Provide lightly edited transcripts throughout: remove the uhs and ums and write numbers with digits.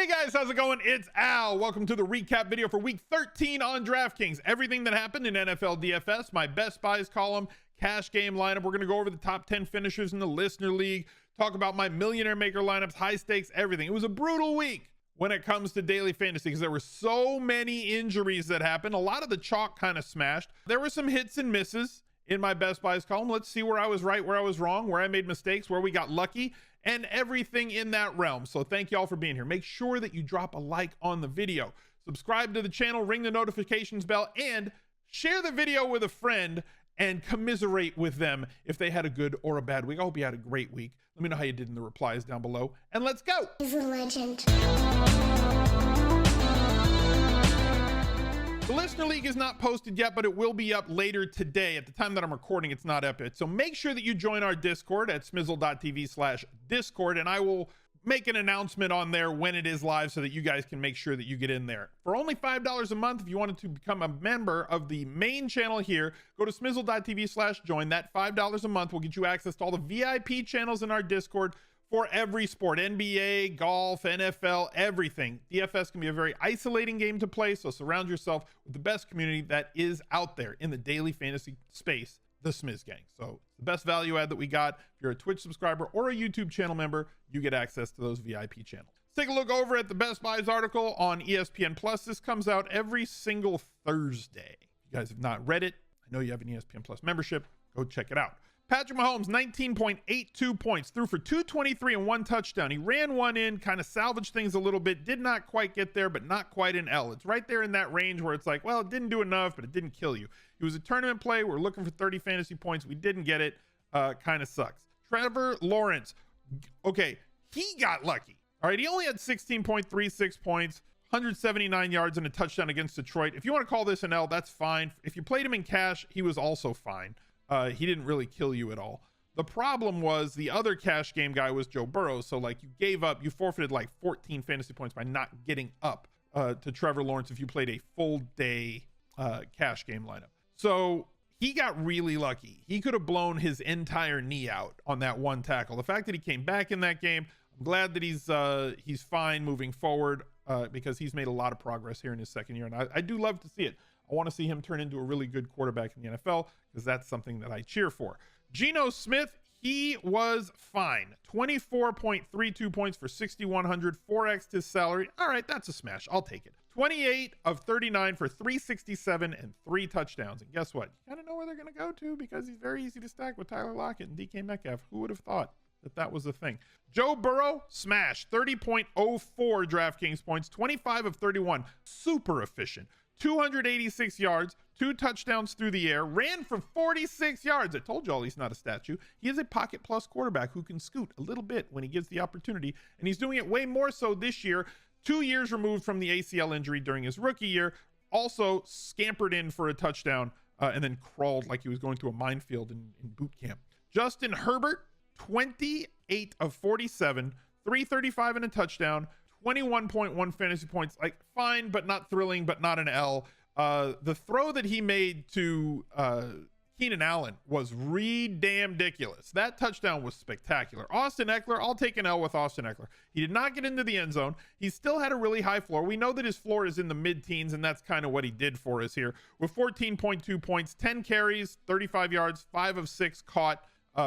Hey guys, how's it going? It's Al. Welcome to the recap video for week 13 on DraftKings. Everything that happened in NFL DFS, my best buys column, cash game lineup. We're going to go over the top 10 finishers in the Listener League, talk about my millionaire maker lineups, high stakes, everything. It was a brutal week when it comes to daily fantasy because there were so many injuries that happened. A lot of the chalk kind of smashed. There were some hits and misses in my best buys column. Let's see where I was right, where I was wrong, where I made mistakes, where we got lucky, and everything in that realm. So thank you all for being here. Make sure that you drop a like on the video, subscribe to the channel, ring the notifications bell, and share the video with a friend and commiserate with them if they had a good or a bad week. I hope you had a great week. Let me know how you did in the replies down below, and let's go. He's a legend. The Listener League is not posted yet, but it will be up later today. At the time that I'm recording, it's not up yet. So make sure that you join our Discord at smizzle.tv/Discord, and I will make an announcement on there when it is live so that you guys can make sure that you get in there. For only $5 a month, if you wanted to become a member of the main channel here, go to smizzle.tv/join. That $5 a month will get you access to all the VIP channels in our Discord for every sport, NBA, golf, NFL, everything. DFS can be a very isolating game to play, so surround yourself with the best community that is out there in the daily fantasy space, the SmizzGang. So the best value add that we got. If you're a Twitch subscriber or a YouTube channel member, you get access to those VIP channels. Let's take a look over at the Best Buys article on ESPN Plus. This comes out every single Thursday. If you guys have not read it, I know you have an ESPN Plus membership. Go check it out. Patrick Mahomes, 19.82 points, threw for 223 and one touchdown. He ran one in, kind of salvaged things a little bit, did not quite get there, but not quite an L. It's right there in that range where it's like, well, it didn't do enough, but it didn't kill you. It was a tournament play. We're looking for 30 fantasy points. We didn't get it. Kind of sucks. Trevor Lawrence, okay, he got lucky. All right, he only had 16.36 points, 179 yards and a touchdown against Detroit. If you want to call this an L, that's fine. If you played him in cash, he was also fine. He didn't really kill you at all. The problem was the other cash game guy was Joe Burrow. So like you forfeited like 14 fantasy points by not getting up to Trevor Lawrence if you played a full day cash game lineup. So he got really lucky. He could have blown his entire knee out on that one tackle. The fact that he came back in that game, I'm glad that he's fine moving forward because he's made a lot of progress here in his second year. And I do love to see it. I want to see him turn into a really good quarterback in the NFL because that's something that I cheer for. Geno Smith, he was fine. 24.32 points for 6,100, 4x his salary. All right, that's a smash. I'll take it. 28 of 39 for 367 and 3 touchdowns. And guess what? You kind of know where they're going to go to because he's very easy to stack with Tyler Lockett and DK Metcalf. Who would have thought that was a thing? Joe Burrow, smash. 30.04 DraftKings points, 25 of 31. Super efficient. 286 yards, 2 touchdowns through the air, ran for 46 yards. I told y'all he's not a statue. He is a pocket plus quarterback who can scoot a little bit when he gives the opportunity, and he's doing it way more so this year, 2 years removed from the ACL injury during his rookie year. Also scampered in for a touchdown and then crawled like he was going through a minefield in boot camp. Justin Herbert, 28 of 47, 335 and a touchdown, 21.1 fantasy points, like fine, but not thrilling, but not an L. The throw that he made to Keenan Allen was ridiculous. That touchdown was spectacular. Austin Eckler, I'll take an L with Austin Eckler. He did not get into the end zone. He still had a really high floor. We know that his floor is in the mid-teens, and that's kind of what he did for us here. With 14.2 points, 10 carries, 35 yards, 5 of 6 caught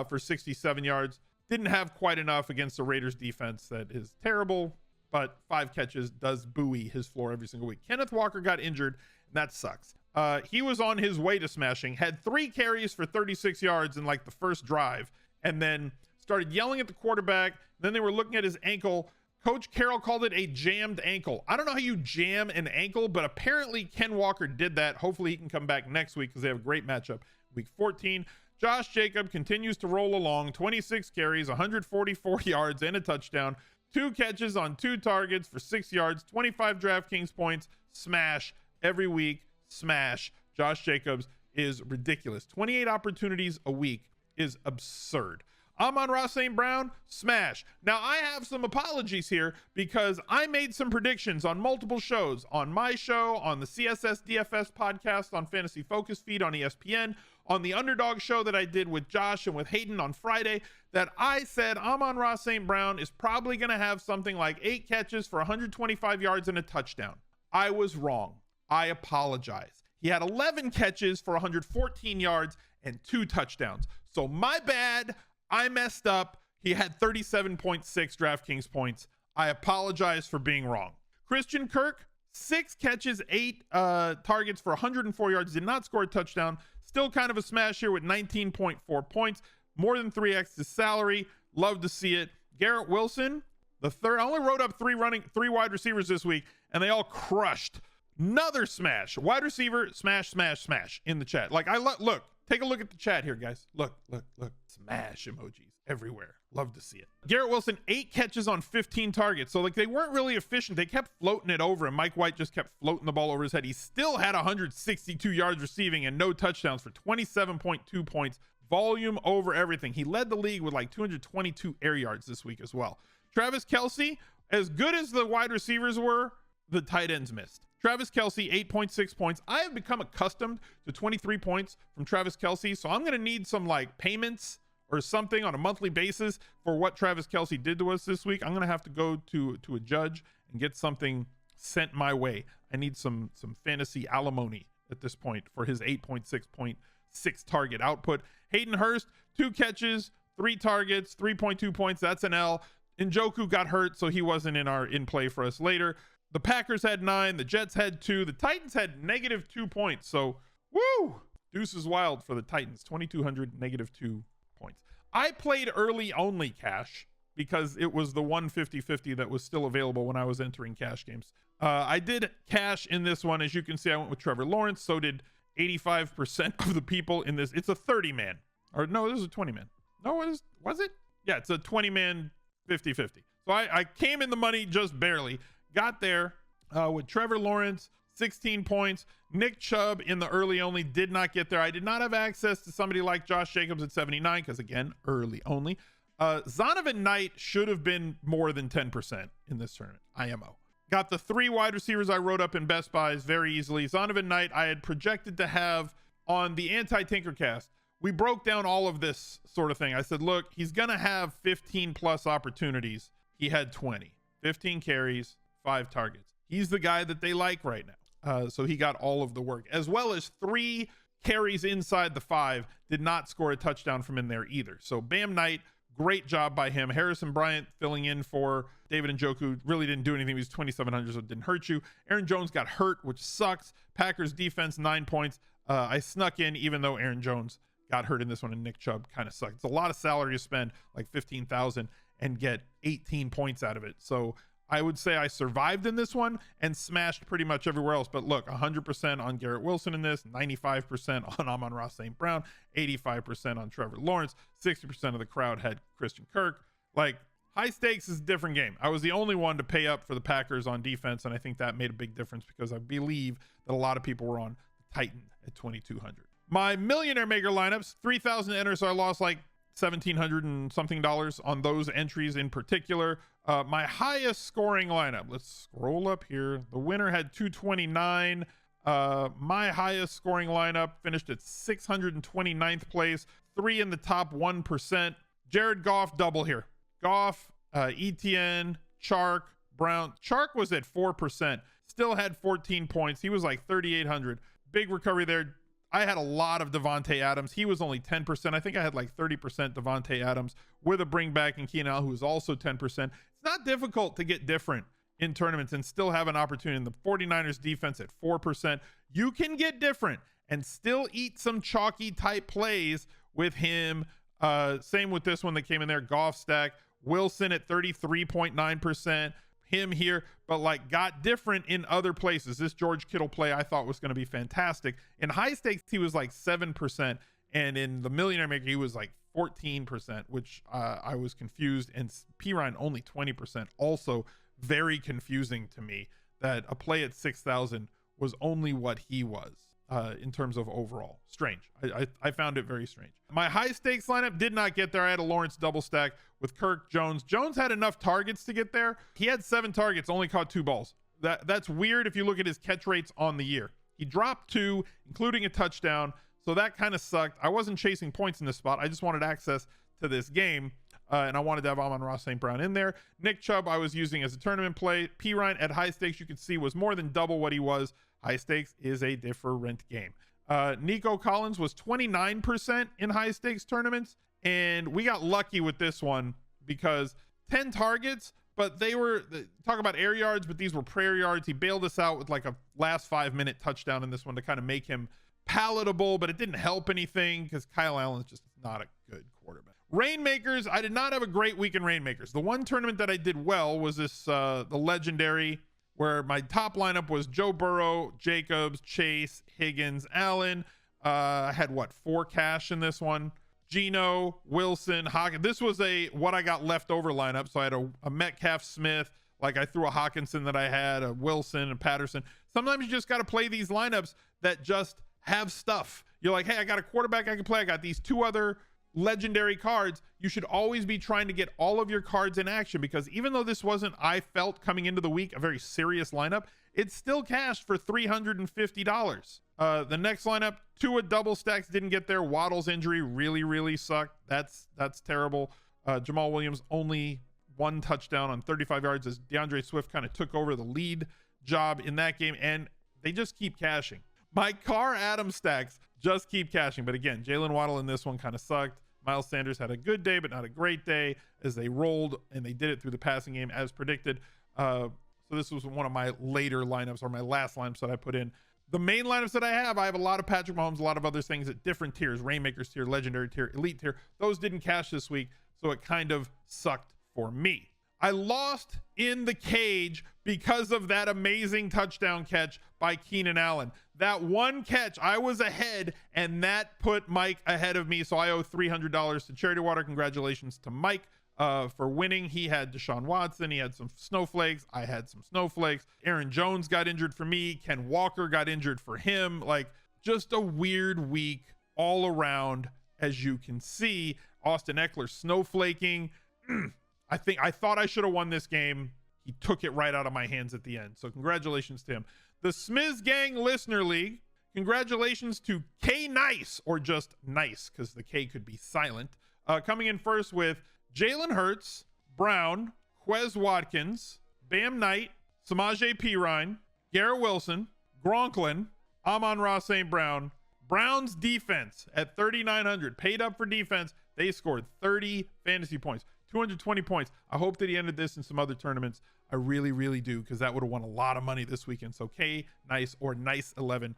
for 67 yards. Didn't have quite enough against the Raiders defense that is terrible, but 5 catches does buoy his floor every single week. Kenneth Walker got injured, and that sucks. He was on his way to smashing, had 3 carries for 36 yards in like the first drive, and then started yelling at the quarterback. Then they were looking at his ankle. Coach Carroll called it a jammed ankle. I don't know how you jam an ankle, but apparently Ken Walker did that. Hopefully he can come back next week because they have a great matchup. Week 14. Josh Jacobs continues to roll along. 26 carries, 144 yards, and a touchdown. 2 catches on 2 targets for 6 yards, 25 DraftKings points. Smash every week. Smash. Josh Jacobs is ridiculous. 28 opportunities a week is absurd. Amon-Ra St. Brown, smash. Now, I have some apologies here because I made some predictions on multiple shows, on my show, on the CSS DFS podcast, on Fantasy Focus feed on ESPN, on the Underdog show that I did with Josh and with Hayden on Friday that I said Amon-Ra St. Brown is probably going to have something like 8 catches for 125 yards and a touchdown. I was wrong. I apologize. He had 11 catches for 114 yards and 2 touchdowns. So my bad. I messed up. He had 37.6 DraftKings points. I apologize for being wrong. Christian Kirk, 6 catches, 8 targets for 104 yards, did not score a touchdown. Still kind of a smash here with 19.4 points, more than 3x his salary. Love to see it. Garrett Wilson, the third. I only wrote up 3 wide receivers this week, and they all crushed. Another smash. Wide receiver, smash, smash, smash in the chat. Like, look, take a look at the chat here, guys. Look. Smash emojis everywhere. Love to see it. Garrett Wilson, 8 catches on 15 targets. So, like, they weren't really efficient. They kept floating it over, and Mike White just kept floating the ball over his head. He still had 162 yards receiving and no touchdowns for 27.2 points. Volume over everything. He led the league with like 222 air yards this week as well. Travis Kelce, as good as the wide receivers were, the tight ends missed. Travis Kelce, 8.6 points. I have become accustomed to 23 points from Travis Kelce, so I'm going to need some like payments or something on a monthly basis for what Travis Kelce did to us this week. I'm going to have to go to a judge and get something sent my way. I need some fantasy alimony at this point for his 8.6 target output. Hayden Hurst, 2 catches, 3 targets, 3.2 points. That's an L. Njoku got hurt, so he wasn't in play for us later. The Packers had 9. The Jets had 2. The Titans had -2 points. So, woo! Deuce is wild for the Titans. 2,200, -2 points. I played early only cash because it was the 150-50 that was still available when I was entering cash games. I did cash in this one. As you can see, I went with Trevor Lawrence. So did 85% of the people in this. It's a 30-man. Or no, this is a 20-man. No, was it? Yeah, it's a 20-man 50-50. So I came in the money just barely. Got there with Trevor Lawrence, 16 points. Nick Chubb in the early only did not get there. I did not have access to somebody like Josh Jacobs at 79 because, again, early only. Zonovan Knight should have been more than 10% in this tournament. IMO. Got the 3 wide receivers I wrote up in Best Buys very easily. Zonovan Knight I had projected to have on the anti-Tinkercast. We broke down all of this sort of thing. I said, look, he's going to have 15+ opportunities. He had 20. 15 carries. 5 targets. He's the guy that they like right now. So he got all of the work, as well as 3 carries inside the 5. Did not score a touchdown from in there either. So Bam Knight, great job by him. Harrison Bryant filling in for David Njoku really didn't do anything. He was 2,700, so it didn't hurt you. Aaron Jones got hurt, which sucks. Packers defense, 9 points. I snuck in even though Aaron Jones got hurt in this one, and Nick Chubb kind of sucked. It's a lot of salary to spend, like 15,000, and get 18 points out of it. So I would say I survived in this one and smashed pretty much everywhere else. But look, 100% on Garrett Wilson in this, 95% on Amon-Ra St. Brown, 85% on Trevor Lawrence, 60% of the crowd had Christian Kirk. Like, high stakes is a different game. I was the only one to pay up for the Packers on defense, and I think that made a big difference because I believe that a lot of people were on the Titan at 2,200. My millionaire maker lineups, 3,000 enter, so I lost like $1,700 and something on those entries in particular. My highest scoring lineup, let's scroll up here. The winner had 229. My highest scoring lineup finished at 629th place, 3 in the top 1%. Jared Goff double here. Goff, ETN, Chark, Brown. Chark was at 4%, still had 14 points. He was like 3,800. Big recovery there. I had a lot of Devontae Adams. He was only 10%. I think I had like 30% Devontae Adams with a bring back in Keenan Allen, who was also 10%. It's not difficult to get different in tournaments and still have an opportunity. In the 49ers defense at 4%, you can get different and still eat some chalky type plays with him. Same with this one that came in there. Goff stack. Wilson at 33.9%. Him here, but like got different in other places. This George Kittle play I thought was going to be fantastic. In high stakes, he was like 7%. And in the millionaire maker, he was like 14%, which I was confused. And P. Ryan only 20%. Also very confusing to me that a play at 6,000 was only what he was in terms of overall. Strange. I found it very strange. My high stakes lineup did not get there. I had a Lawrence double stack with Kirk, Jones. Jones had enough targets to get there. He had 7 targets, only caught 2 balls. That's weird if you look at his catch rates on the year. He dropped 2, including a touchdown. So that kind of sucked. I wasn't chasing points in this spot. I just wanted access to this game. And I wanted to have Amon-Ra St. Brown in there. Nick Chubb, I was using as a tournament play. P. Ryan at high stakes, you could see, was more than double what he was. High stakes is a different game. Nico Collins was 29% in high stakes tournaments. And we got lucky with this one because 10 targets, but they were, talk about air yards, but these were prayer yards. He bailed us out with like a last 5-minute touchdown in this one to kind of make him palatable, but it didn't help anything because Kyle Allen's just not a good quarterback. Rainmakers, I did not have a great week in Rainmakers. The one tournament that I did well was this, the Legendary, where my top lineup was Joe Burrow, Jacobs, Chase, Higgins, Allen. I had what, 4 cash in this one? Geno, Wilson, Hawkins. This was a what I got left over lineup. So I had a Metcalf, Smith. Like I threw a Hawkinson that I had, a Wilson, and Patterson. Sometimes you just got to play these lineups that just have stuff. You're like, hey, I got a quarterback I can play. I got these 2 other legendary cards. You should always be trying to get all of your cards in action, because even though this wasn't, I felt coming into the week, a very serious lineup, it's still cashed for $350. The next lineup, Tua double stacks didn't get there. Waddle's injury really sucked. That's terrible. Jamal Williams only 1 touchdown on 35 yards as DeAndre Swift kind of took over the lead job in that game, and they just keep cashing. My Carr Adams stacks just keep cashing, but again, Jalen Waddle in this one kind of sucked. Miles Sanders had a good day, but not a great day, as they rolled, and they did it through the passing game as predicted. So this was one of my later lineups, or my last lineups that I put in. The main lineups that I have a lot of Patrick Mahomes, a lot of other things at different tiers, Rainmakers tier, Legendary tier, Elite tier. Those didn't cash this week, so it kind of sucked for me. I lost in the cage because of that amazing touchdown catch by Keenan Allen. That one catch, I was ahead, and that put Mike ahead of me. So I owe $300 to Charity Water. Congratulations to Mike for winning. He had Deshaun Watson. He had some snowflakes. I had some snowflakes. Aaron Jones got injured for me. Ken Walker got injured for him. Like, just a weird week all around, as you can see. Austin Eckler snowflaking. I thought I should have won this game. He took it right out of my hands at the end. So congratulations to him. The SmizzGang Listener League. Congratulations to K Nice, or just Nice, because the K could be silent. Coming in first with Jalen Hurts, Brown, Quez Watkins, Bam Knight, Samaje Perine, Garrett Wilson, Gronklin, Amon-Ra St. Brown. Browns defense at 3,900 paid up for defense. They scored 30 fantasy points. 220 points. I hope that he ended this in some other tournaments. I really do, because that would have won a lot of money this weekend. So K Nice, or Nice 11,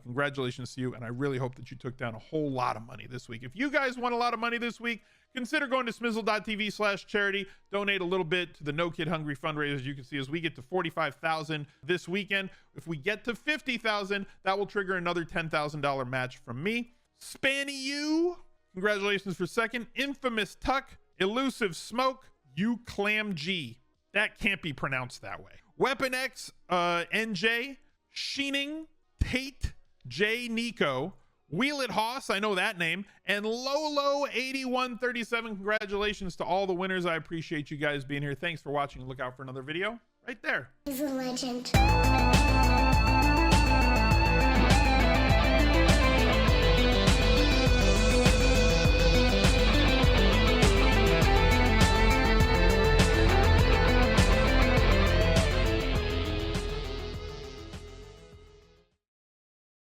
congratulations to you, and I really hope that you took down a whole lot of money this week. If you guys won a lot of money this week, consider going to smizzle.tv/charity. Donate a little bit to the No Kid Hungry fundraiser. As you can see, as we get to 45,000 this weekend, if we get to 50,000, that will trigger another $10,000 match from me. Spanny you, congratulations for second. Infamous Tuck, Elusive Smoke, You Clam G. That can't be pronounced that way. Weapon X, NJ, Sheening, Tate, J Nico, Wheel It Hoss, I know that name, and Lolo 8137. Congratulations to all the winners. I appreciate you guys being here. Thanks for watching. Look out for another video right there. He's a legend.